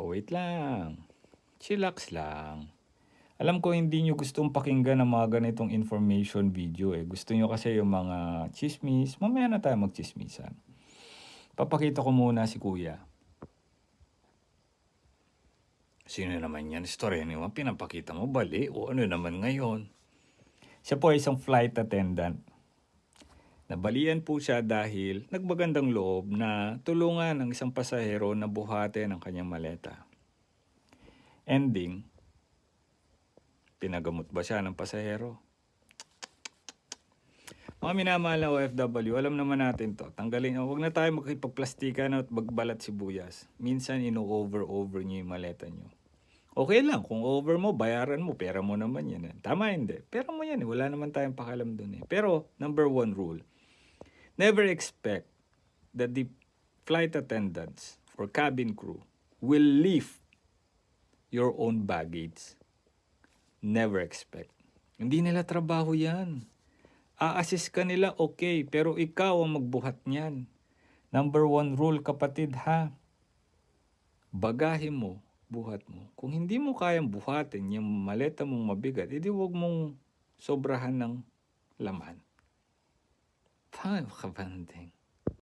Wait lang. Chillax lang. Alam ko hindi nyo gustong pakinggan ng mga ganitong information video eh. Gusto nyo kasi yung mga chismis. Mamaya na tayo magchismisan. Papakita ko muna si kuya. Sino naman yan? Story naman pinapakita mo bali o ano naman ngayon? Siya po ay isang flight attendant. Nabalian po siya dahil nagbagandang loob na tulungan ang isang pasahero na buhatin ang kanyang maleta. Ending, pinagamot ba siya ng pasahero? Mga minamahal na OFW, alam naman natin to. Tanggalin, huwag na tayo makipagplastikan at magbalat sibuyas. Minsan ino-over niyo yung maleta niyo. Okay lang, kung over mo, bayaran mo, pera mo naman yan. Tama hindi, pera mo yan, wala naman tayong pakialam dun eh. Pero, number one rule, never expect that the flight attendants or cabin crew will lift your own baggage. Never expect. Hindi nila trabaho yan. A-assist ka nila, okay, pero ikaw ang magbuhat niyan. Number one rule, kapatid ha, bagahe mo, buhat mo. Kung hindi mo kayang buhatin yung maleta mong mabigat, edi huwag mong sobrahan ng laman. Paano ka banding?